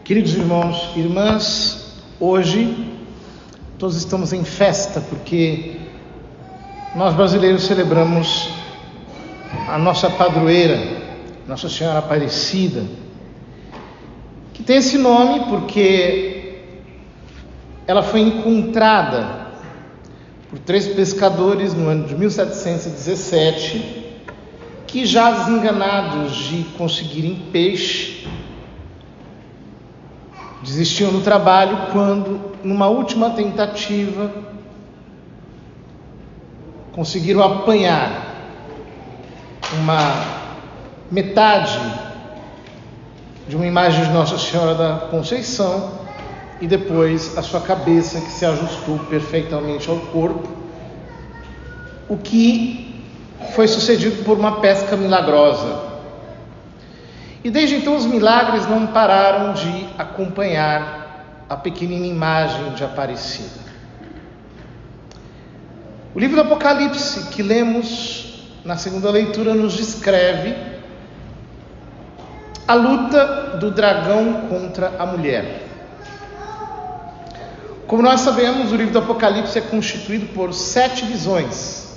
Queridos irmãos e irmãs, hoje todos estamos em festa porque nós brasileiros celebramos a nossa padroeira, Nossa Senhora Aparecida, que tem esse nome porque ela foi encontrada por 3 pescadores no ano de 1717, que já desenganados de conseguirem peixe, desistiam do trabalho quando, numa última tentativa, conseguiram apanhar uma metade de uma imagem de Nossa Senhora da Conceição e depois a sua cabeça, que se ajustou perfeitamente ao corpo, o que foi sucedido por uma pesca milagrosa. E desde então os milagres não pararam de acompanhar a pequenina imagem de Aparecida. O livro do Apocalipse, que lemos na segunda leitura, nos descreve a luta do dragão contra a mulher. Como nós sabemos, o livro do Apocalipse é constituído por 7 visões.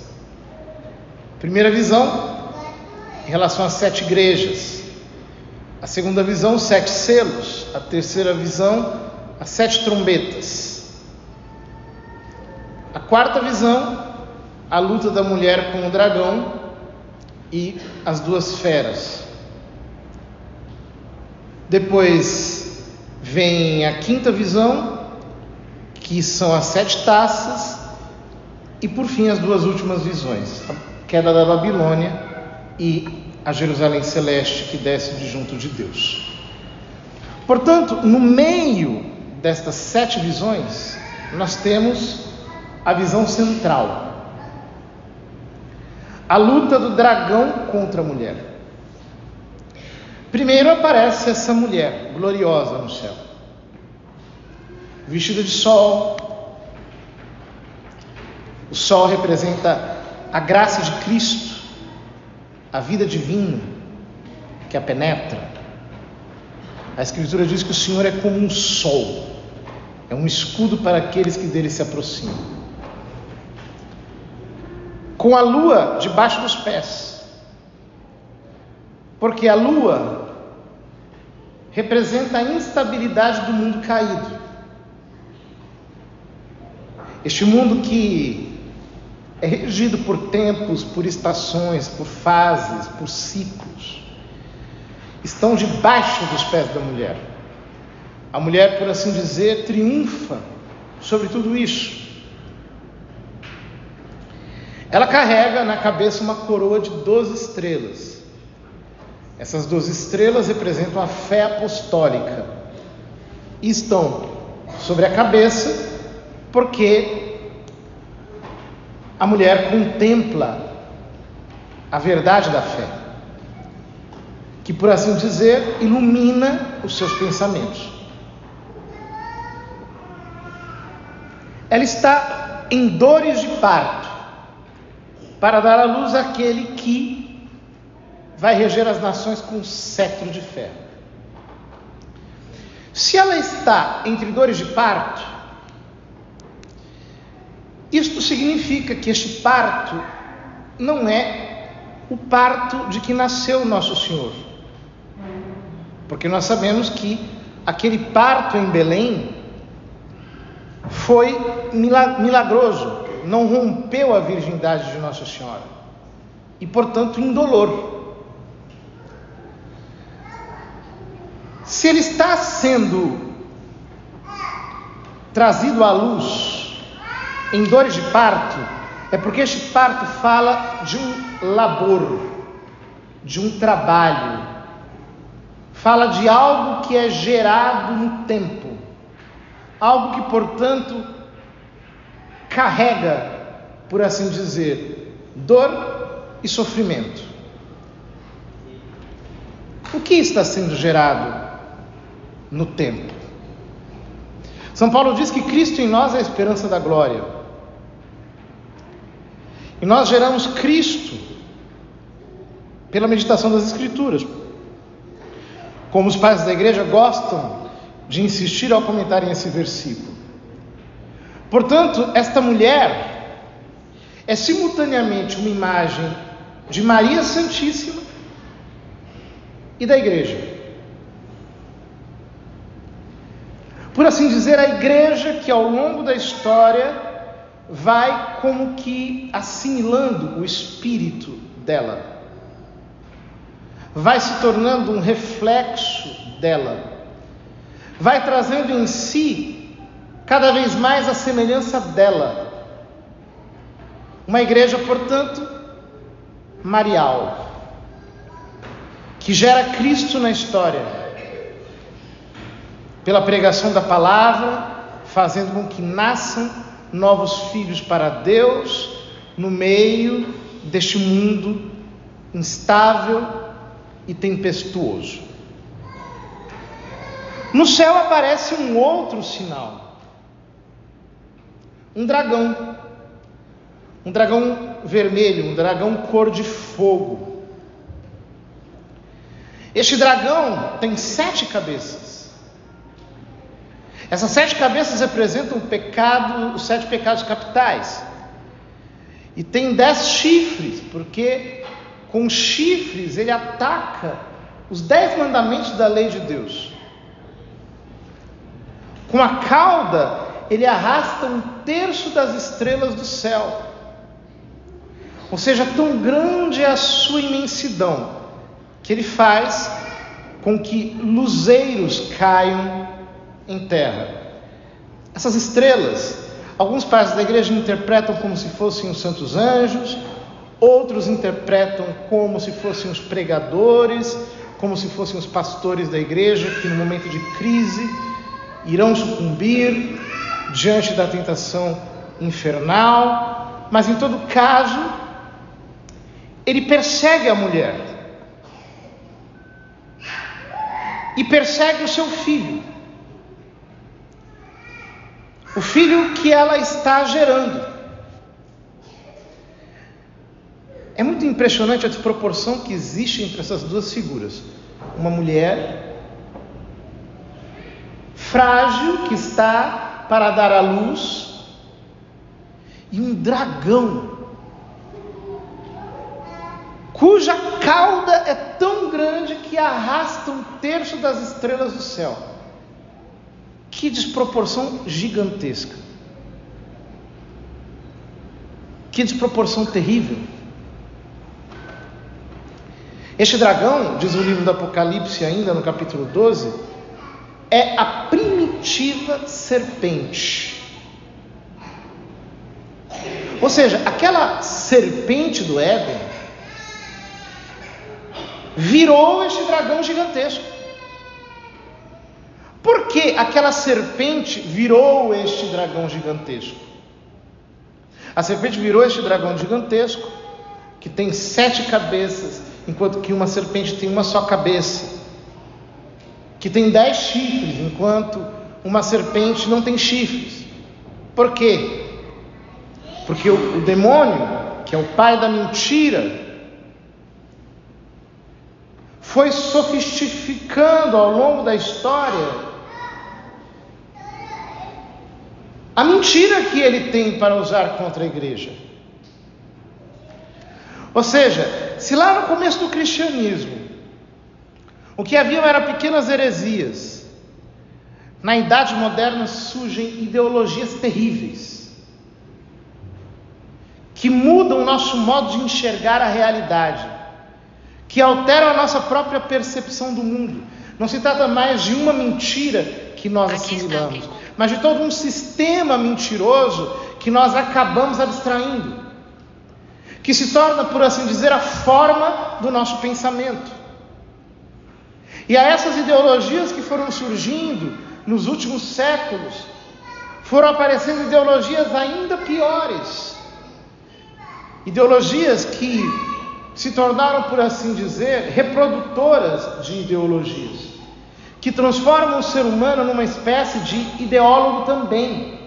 A primeira visão, em relação às 7 igrejas. A segunda visão, 7 selos. A terceira visão, as 7 trombetas. A quarta visão, a luta da mulher com o dragão e as 2 feras. Depois vem a quinta visão, que são as 7 taças. E por fim as 2 últimas visões, a queda da Babilônia e a Jerusalém Celeste, que desce de junto de Deus. Portanto, no meio destas 7 visões, nós temos a visão central, a luta do dragão contra a mulher. Primeiro aparece essa mulher gloriosa no céu, vestida de sol. O sol representa a graça de Cristo, a vida divina que a penetra. A Escritura diz que o Senhor é como um sol, é um escudo para aqueles que dele se aproximam. Com a lua debaixo dos pés, porque a lua representa a instabilidade do mundo caído. Este mundo que é regido por tempos, por estações, por fases, por ciclos, estão debaixo dos pés da mulher. A mulher, por assim dizer, triunfa sobre tudo isso. Ela carrega na cabeça uma coroa de 12 estrelas. Essas 12 estrelas representam a fé apostólica e estão sobre a cabeça porque a mulher contempla a verdade da fé, que, por assim dizer, ilumina os seus pensamentos. Ela está em dores de parto para dar à luz aquele que vai reger as nações com cetro de ferro. Se ela está entre dores de parto, isto significa que este parto não é o parto de que nasceu nosso Senhor. Porque nós sabemos que aquele parto em Belém foi milagroso, não rompeu a virgindade de Nossa Senhora e, portanto, indolor. Se ele está sendo trazido à luz em dores de parto, é porque este parto fala de um labor, de um trabalho, fala de algo que é gerado no tempo, algo que, portanto, carrega, por assim dizer, dor e sofrimento. O que está sendo gerado no tempo? São Paulo diz que Cristo em nós é a esperança da glória. E nós geramos Cristo pela meditação das Escrituras. Como os pais da igreja gostam de insistir ao comentarem esse versículo. Portanto, esta mulher é simultaneamente uma imagem de Maria Santíssima e da igreja. Por assim dizer, a igreja que ao longo da história vai como que assimilando o espírito dela, vai se tornando um reflexo dela, vai trazendo em si cada vez mais a semelhança dela. Uma igreja, portanto, marial, que gera Cristo na história, pela pregação da palavra, fazendo com que nasçam novos filhos para Deus no meio deste mundo instável e tempestuoso. No céu aparece um outro sinal, um dragão vermelho, um dragão cor de fogo. Este dragão tem 7 cabeças. Essas 7 cabeças representam os 7 pecados capitais. E tem 10 chifres, porque com chifres ele ataca os 10 mandamentos da lei de Deus. Com a cauda, ele arrasta 1/3 das estrelas do céu. Ou seja, tão grande é a sua imensidão, que ele faz com que luzeiros caiam em terra. Essas estrelas, alguns pais da igreja interpretam como se fossem os santos anjos, outros interpretam como se fossem os pregadores, como se fossem os pastores da igreja, que no momento de crise irão sucumbir diante da tentação infernal. Mas em todo caso, ele persegue a mulher e persegue o seu filho, o filho que ela está gerando. É muito impressionante a desproporção que existe entre essas duas figuras. Uma mulher frágil que está para dar à luz e um dragão cuja cauda é tão grande que arrasta 1/3 das estrelas do céu. Que desproporção gigantesca. Que desproporção terrível. Este dragão, diz o livro do Apocalipse ainda no capítulo 12, é a primitiva serpente. Ou seja, aquela serpente do Éden virou este dragão gigantesco. Por que aquela serpente virou este dragão gigantesco? A serpente virou este dragão gigantesco, que tem 7 cabeças, enquanto que uma serpente tem uma só cabeça, que tem 10 chifres, enquanto uma serpente não tem chifres. Por quê? Porque o demônio, que é o pai da mentira, foi sofisticando ao longo da história a mentira que ele tem para usar contra a igreja. Ou seja, se lá no começo do cristianismo o que havia eram pequenas heresias, na Idade Moderna surgem ideologias terríveis, que mudam o nosso modo de enxergar a realidade, que alteram a nossa própria percepção do mundo. Não se trata mais de uma mentira que nós assimilamos, mas de todo um sistema mentiroso que nós acabamos abstraindo, que se torna, por assim dizer, a forma do nosso pensamento. E a essas ideologias que foram surgindo nos últimos séculos, foram aparecendo ideologias ainda piores. Ideologias que se tornaram, por assim dizer, reprodutoras de ideologias, que transformam o ser humano numa espécie de ideólogo também.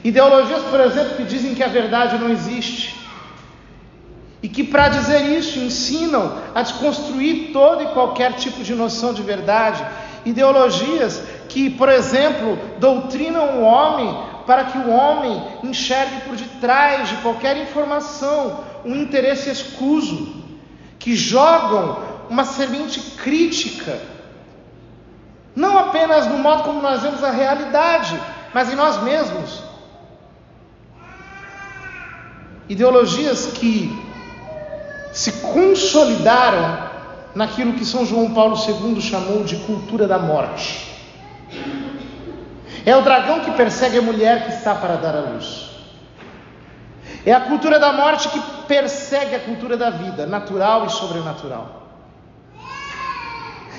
Ideologias, por exemplo, que dizem que a verdade não existe, e que, para dizer isso, ensinam a desconstruir todo e qualquer tipo de noção de verdade. Ideologias que, por exemplo, doutrinam o homem para que o homem enxergue por detrás de qualquer informação um interesse escuso, que jogam uma semente crítica, não apenas no modo como nós vemos a realidade, mas em nós mesmos. Ideologias que se consolidaram naquilo que São João Paulo II chamou de cultura da morte. É o dragão que persegue a mulher que está para dar à luz. É a cultura da morte que persegue a cultura da vida, natural e sobrenatural.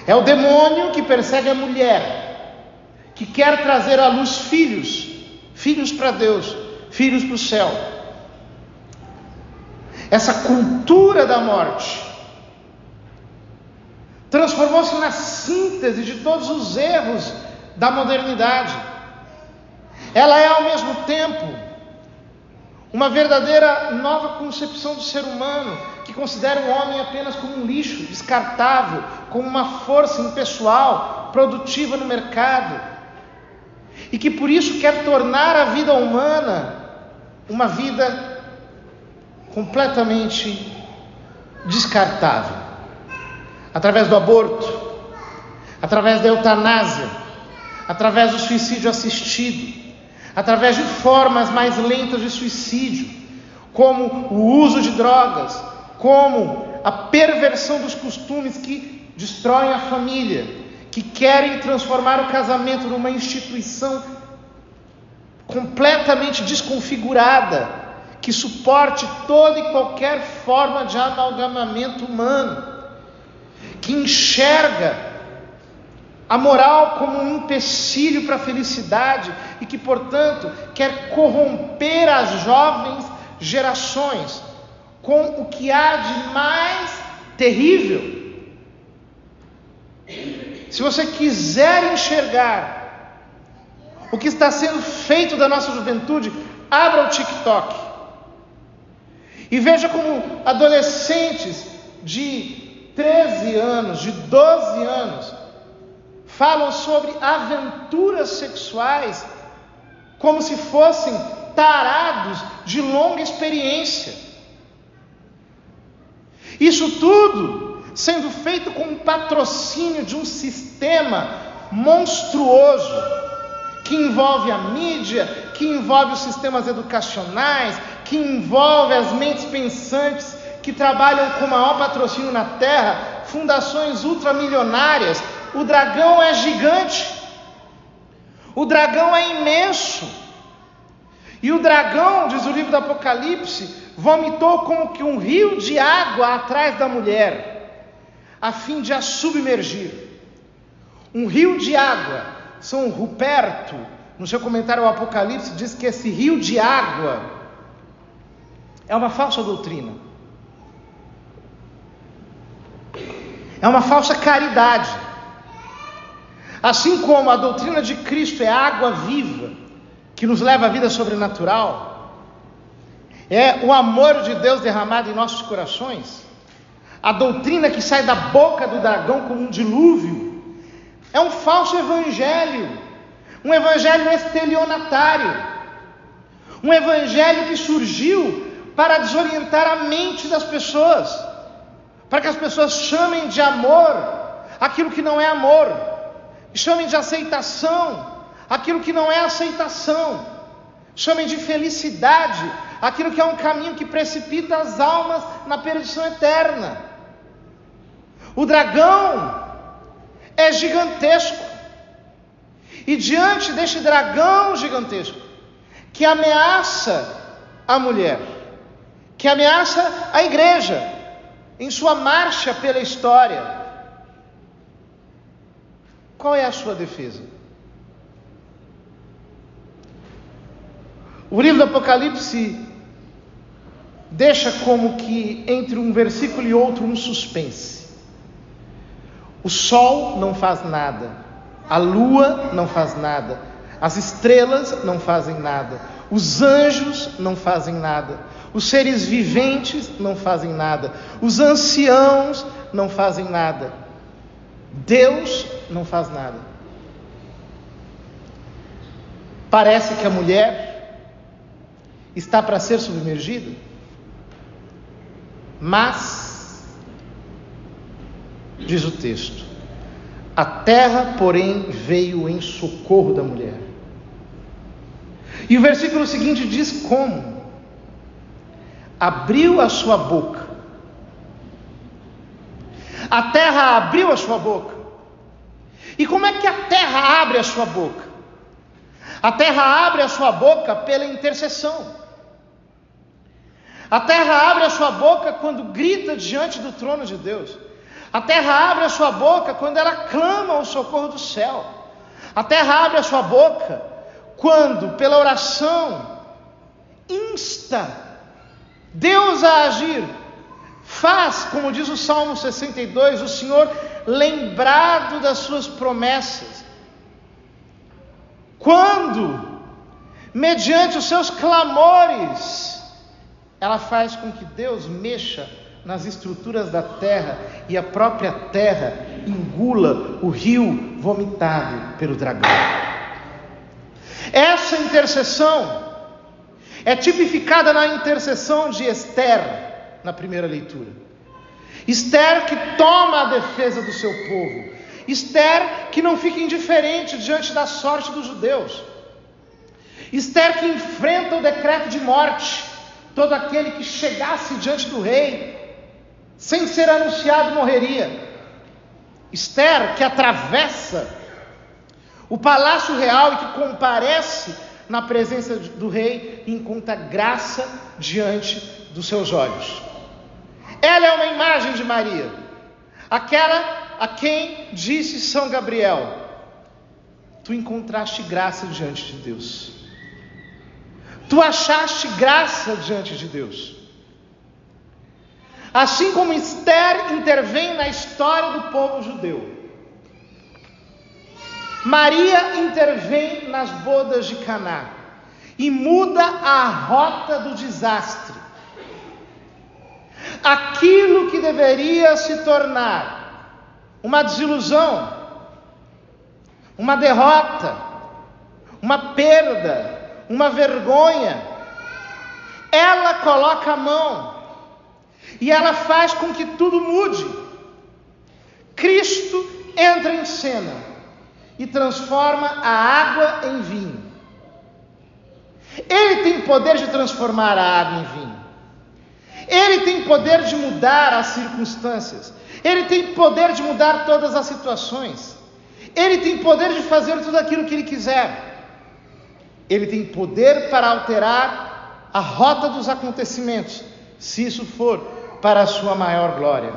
É o demônio que persegue a mulher, que quer trazer à luz filhos para Deus, filhos para o céu. Essa cultura da morte transformou-se na síntese de todos os erros da modernidade. Ela é, ao mesmo tempo, uma verdadeira nova concepção do ser humano, que considera o homem apenas como um lixo descartável, como uma força impessoal, produtiva no mercado, e que por isso quer tornar a vida humana uma vida completamente descartável, através do aborto, através da eutanásia, através do suicídio assistido, através de formas mais lentas de suicídio, como o uso de drogas, como a perversão dos costumes que destroem a família, que querem transformar o casamento numa instituição completamente desconfigurada, que suporte toda e qualquer forma de amalgamamento humano, que enxerga a moral como um empecilho para a felicidade e que, portanto, quer corromper as jovens gerações com o que há de mais terrível. Se você quiser enxergar o que está sendo feito da nossa juventude, abra o TikTok e veja como adolescentes de 13 anos, de 12 anos, falam sobre aventuras sexuais como se fossem tarados de longa experiência. Isso tudo sendo feito com o patrocínio de um sistema monstruoso, que envolve a mídia, que envolve os sistemas educacionais, que envolve as mentes pensantes que trabalham com o maior patrocínio na Terra, fundações ultramilionárias. O dragão é gigante, o dragão é imenso, e o dragão, diz o livro do Apocalipse, vomitou como que um rio de água atrás da mulher, a fim de a submergir. Um rio de água. São Ruperto, no seu comentário ao Apocalipse, diz que esse rio de água é uma falsa doutrina, é uma falsa caridade. Assim como a doutrina de Cristo é a água viva, que nos leva à vida sobrenatural, é o amor de Deus derramado em nossos corações, a doutrina que sai da boca do dragão como um dilúvio, é um falso evangelho, um evangelho estelionatário, um evangelho que surgiu para desorientar a mente das pessoas, para que as pessoas chamem de amor aquilo que não é amor, chamem de aceitação aquilo que não é aceitação, chamem de felicidade aquilo que é um caminho que precipita as almas na perdição eterna. O dragão é gigantesco, e diante deste dragão gigantesco, que ameaça a mulher, que ameaça a igreja em sua marcha pela história, qual é a sua defesa? O livro do Apocalipse deixa como que entre um versículo e outro um suspense. O sol não faz nada, a lua não faz nada, as estrelas não fazem nada, os anjos não fazem nada, os seres viventes não fazem nada, os anciãos não fazem nada, Deus não faz nada. parece que a mulher está para ser submergida, mas, diz o texto, a terra, porém, veio em socorro da mulher. E o versículo seguinte diz como: abriu a sua boca. A terra abriu a sua boca. E como é que a terra abre a sua boca? A terra abre a sua boca pela intercessão. A terra abre a sua boca quando grita diante do trono de Deus. A terra abre a sua boca quando ela clama o socorro do céu. A terra abre a sua boca quando, pela oração, insta Deus a agir. Faz, como diz o Salmo 62, o Senhor lembrado das suas promessas. Quando, mediante os seus clamores, ela faz com que Deus mexa nas estruturas da terra e a própria terra engula o rio vomitado pelo dragão. Essa intercessão é tipificada na intercessão de Esther, na primeira leitura. Esther que toma a defesa do seu povo. Esther que não fica indiferente diante da sorte dos judeus. Esther que enfrenta o decreto de morte. Todo aquele que chegasse diante do rei, sem ser anunciado, morreria. Esther que atravessa o palácio real e que comparece na presença do rei e encontra graça diante dos seus olhos. Ela é uma imagem de Maria, aquela a quem disse São Gabriel: tu encontraste graça diante de Deus. Tu achaste graça diante de Deus. Assim como Esther intervém na história do povo judeu, Maria intervém nas bodas de Caná e muda a rota do desastre. Aquilo que deveria se tornar uma desilusão, uma derrota, uma perda, uma vergonha, ela coloca a mão e ela faz com que tudo mude. Cristo entra em cena e transforma a água em vinho. Ele tem poder de transformar a água em vinho. Ele tem poder de mudar as circunstâncias. Ele tem poder de mudar todas as situações. Ele tem poder de fazer tudo aquilo que Ele quiser. Ele tem poder para alterar a rota dos acontecimentos, se isso for para a sua maior glória.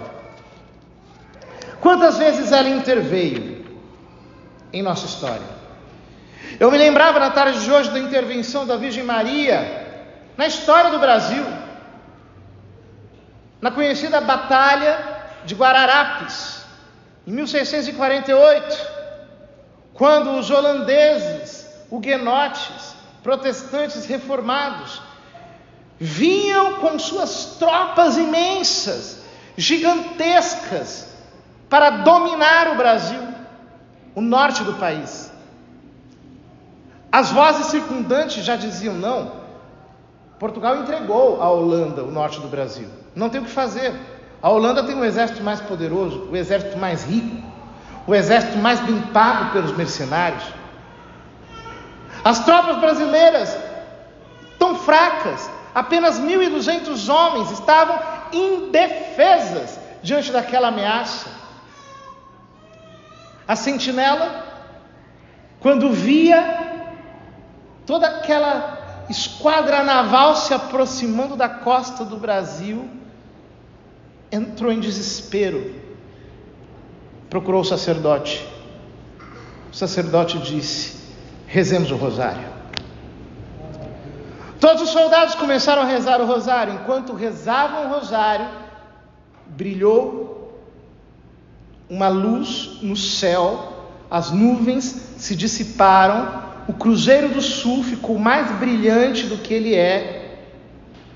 Quantas vezes ela interveio em nossa história? Eu me lembrava na tarde de hoje da intervenção da Virgem Maria na história do Brasil, na conhecida Batalha de Guararapes, em 1648, quando os holandeses, huguenotes, protestantes reformados, vinham com suas tropas imensas, gigantescas, para dominar o Brasil, o norte do país. As vozes circundantes já diziam: não, Portugal entregou à Holanda o norte do Brasil, não tem o que fazer. A Holanda tem um exército mais poderoso, o exército mais rico, o exército mais bem pago pelos mercenários. As tropas brasileiras, tão fracas, apenas 1.200 homens, estavam indefesas diante daquela ameaça. A sentinela, quando via toda aquela esquadra naval se aproximando da costa do Brasil, entrou em desespero, procurou o sacerdote. O sacerdote disse: rezemos o rosário. Todos os soldados começaram a rezar o rosário. Enquanto rezavam o rosário, brilhou uma luz no céu, as nuvens se dissiparam, o Cruzeiro do Sul ficou mais brilhante do que ele é.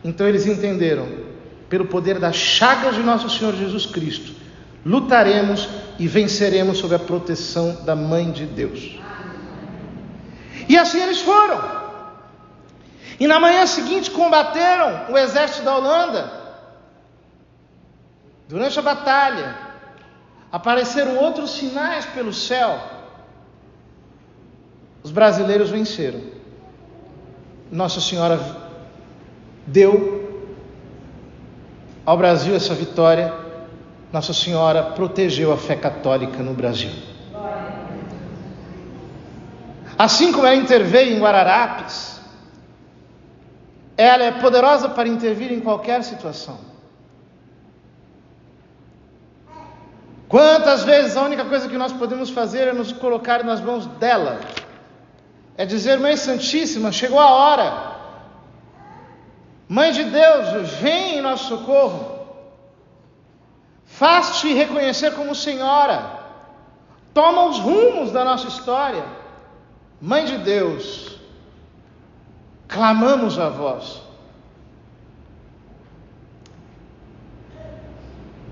Então eles entenderam: pelo poder das chagas de nosso Senhor Jesus Cristo, lutaremos e venceremos sob a proteção da Mãe de Deus. E assim eles foram. E na manhã seguinte combateram o exército da Holanda. Durante a batalha, apareceram outros sinais pelo céu. Os brasileiros venceram. Nossa Senhora deu ao Brasil essa vitória. Nossa Senhora protegeu a fé católica no Brasil. Assim como ela interveio em Guararapes, ela é poderosa para intervir em qualquer situação. Quantas vezes a única coisa que nós podemos fazer é nos colocar nas mãos dela. É dizer: Mãe Santíssima, chegou a hora. Mãe de Deus, vem em nosso socorro. Faz-te reconhecer como Senhora. Toma os rumos da nossa história. Mãe de Deus, clamamos a vós.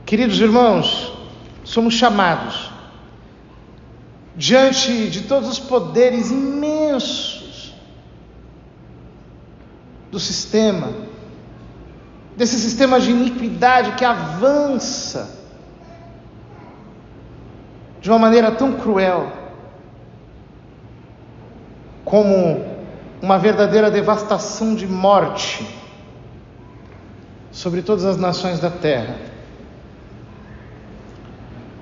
Queridos irmãos, somos chamados, diante de todos os poderes imensos do sistema, desse sistema de iniquidade que avança de uma maneira tão cruel, como uma verdadeira devastação de morte sobre todas as nações da terra.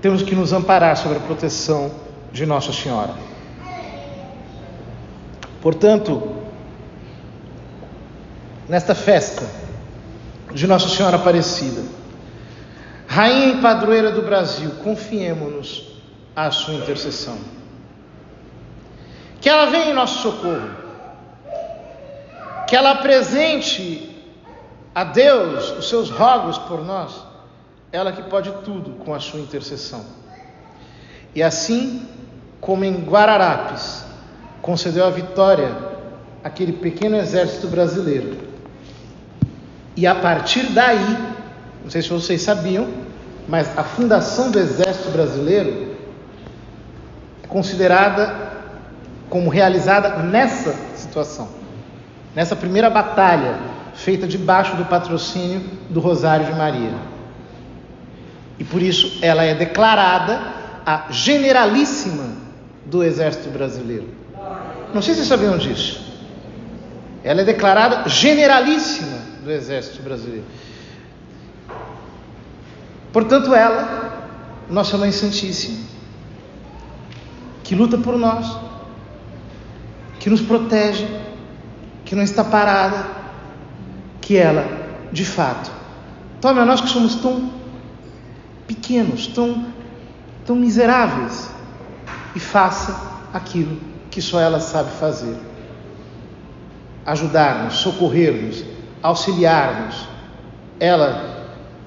Temos que nos amparar sobre a proteção de Nossa Senhora. Portanto, nesta festa de Nossa Senhora Aparecida, Rainha e Padroeira do Brasil, confiemo-nos à sua intercessão. Que ela venha em nosso socorro. Que ela apresente a Deus os seus rogos por nós. Ela que pode tudo com a sua intercessão. E assim como em Guararapes concedeu a vitória àquele pequeno exército brasileiro. E a partir daí, não sei se vocês sabiam, mas a fundação do exército brasileiro é considerada como realizada nessa situação, nessa primeira batalha feita debaixo do patrocínio do Rosário de Maria. E por isso ela é declarada a generalíssima do exército brasileiro. Não sei se vocês sabiam disso. Ela é declarada generalíssima do exército brasileiro. Portanto, ela, Nossa Mãe Santíssima, que luta por nós, que nos protege, que não está parada, que ela, de fato, tome a nós que somos tão pequenos, tão miseráveis, e faça aquilo que só ela sabe fazer: ajudar-nos, socorrer-nos, auxiliar-nos. Ela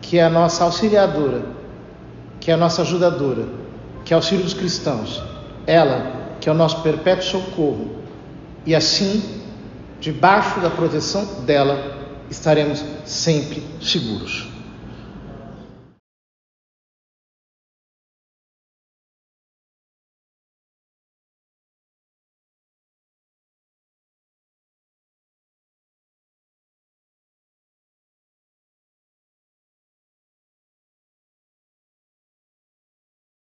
que é a nossa auxiliadora, que é a nossa ajudadora, que é auxílio dos cristãos. Ela que é o nosso perpétuo socorro. E assim, debaixo da proteção dela, estaremos sempre seguros.